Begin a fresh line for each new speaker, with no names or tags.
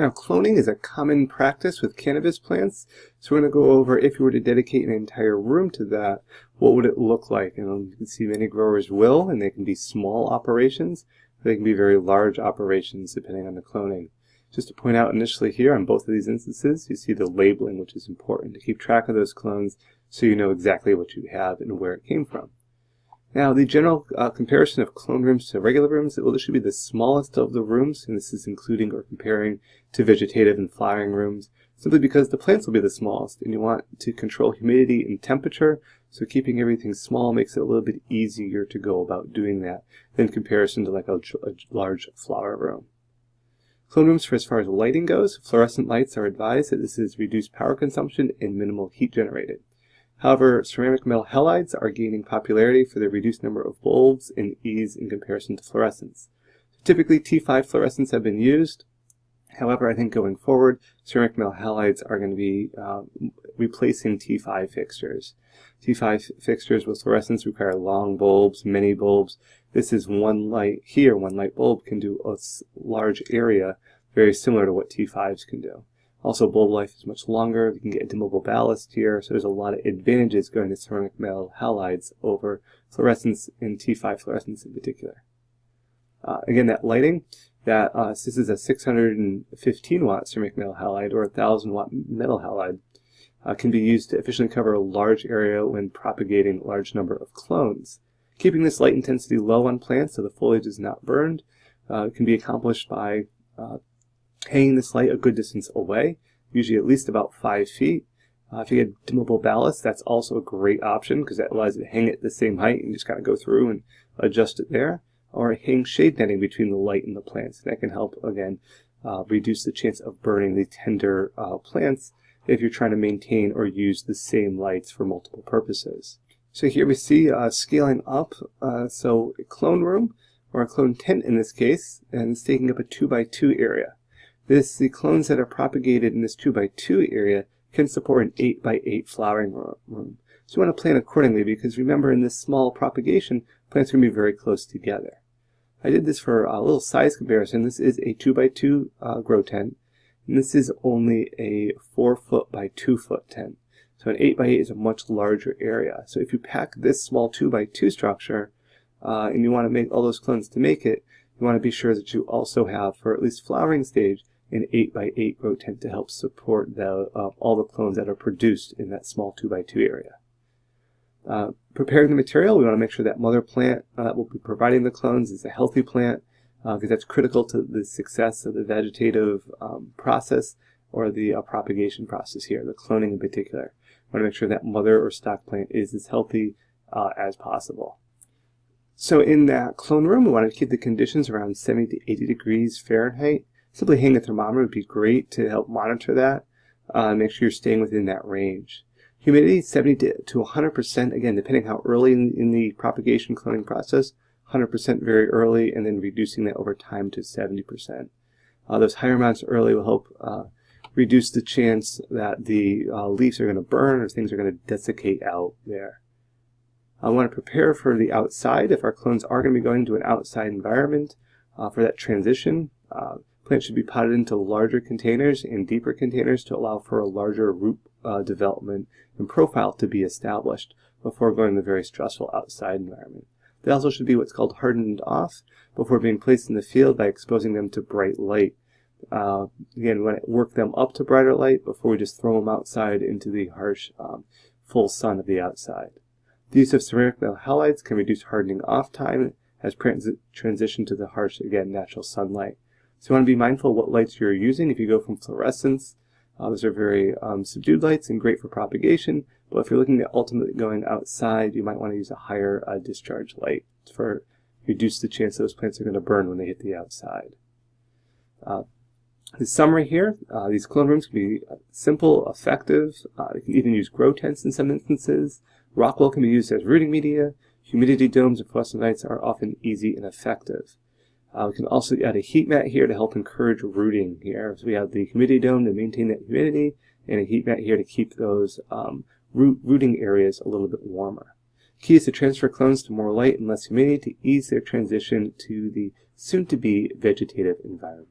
Now, cloning is a common practice with cannabis plants, so we're going to go over if you were to dedicate an entire room to that, what would it look like? And you can see many growers will, and they can be small operations, they can be very large operations depending on the cloning. Just to point out initially here on both of these instances, you see the labeling, which is important to keep track of those clones so you know exactly what you have and where it came from. Now, the general comparison of clone rooms to regular rooms, well, this should be the smallest of the rooms, and this is including or comparing to vegetative and flowering rooms, simply because the plants will be the smallest, and you want to control humidity and temperature, so keeping everything small makes it a little bit easier to go about doing that than in comparison to like a large flower room. Clone rooms, for as far as lighting goes, fluorescent lights are advised that this is reduced power consumption and minimal heat generated. However, ceramic metal halides are gaining popularity for their reduced number of bulbs and ease in comparison to fluorescents. Typically, T5 fluorescents have been used. However, I think going forward, ceramic metal halides are going to be replacing T5 fixtures. T5 fixtures with fluorescents require long bulbs, many bulbs. This is one light here. One light bulb can do a large area, very similar to what T5s can do. Also, bulb life is much longer. You can get dimmable ballast here, so there's a lot of advantages going to ceramic metal halides over fluorescents and T5 fluorescents in particular. Again, that lighting, this is a 615 watt ceramic metal halide or a 1000 watt metal halide, can be used to efficiently cover a large area when propagating a large number of clones. Keeping this light intensity low on plants so the foliage is not burned can be accomplished by hanging this light a good distance away, usually at least about 5 feet. If you get dimmable ballast, that's also a great option because that allows you to hang it the same height and just kind of go through and adjust it there. Or hang shade netting between the light and the plants. That can help, again, reduce the chance of burning the tender plants if you're trying to maintain or use the same lights for multiple purposes. So here we see scaling up, so a clone room, or a clone tent in this case, and it's taking up a 2x2 area. The clones that are propagated in this 2x2 area can support an 8x8 flowering room. So you want to plan accordingly because remember in this small propagation, plants are going to be very close together. I did this for a little size comparison. This is a 2x2 grow tent, and this is only a 4 foot by 2 foot tent. So an 8x8 is a much larger area. So if you pack this small 2x2 structure, and you want to make all those clones to make it, you want to be sure that you also have, for at least flowering stage, an 8x8 grow tent to help support all the clones that are produced in that small 2x2 area. Preparing the material, we want to make sure that mother plant that will be providing the clones is a healthy plant because that's critical to the success of the vegetative process or the propagation process here, the cloning in particular. We want to make sure that mother or stock plant is as healthy as possible. So in that clone room, we want to keep the conditions around 70 to 80 degrees Fahrenheit. Simply hang a thermometer would be great to help monitor that. Make sure you're staying within that range. Humidity 70 to 100%, again, depending how early in the propagation cloning process, 100% very early, and then reducing that over time to 70%. Those higher amounts early will help reduce the chance that the leaves are going to burn or things are going to desiccate out there. I want to prepare for the outside. If our clones are going to be going to an outside environment for that transition, plants should be potted into larger containers and deeper containers to allow for a larger root development and profile to be established before going to the very stressful outside environment. They also should be what's called hardened off before being placed in the field by exposing them to bright light. Again, we want to work them up to brighter light before we just throw them outside into the harsh full sun of the outside. The use of ceramic metal halides can reduce hardening off time as plants transition to the harsh, again, natural sunlight. So you want to be mindful of what lights you're using. If you go from fluorescents, those are very subdued lights and great for propagation, but if you're looking at ultimately going outside, you might want to use a higher discharge light for reduce the chance those plants are going to burn when they hit the outside. The summary here, these clone rooms can be simple, effective. You can even use grow tents in some instances. Rockwool can be used as rooting media. Humidity domes and fluorescent lights are often easy and effective. We can also add a heat mat here to help encourage rooting here. So we have the humidity dome to maintain that humidity and a heat mat here to keep those rooting areas a little bit warmer. Key is to transfer clones to more light and less humidity to ease their transition to the soon-to-be vegetative environment.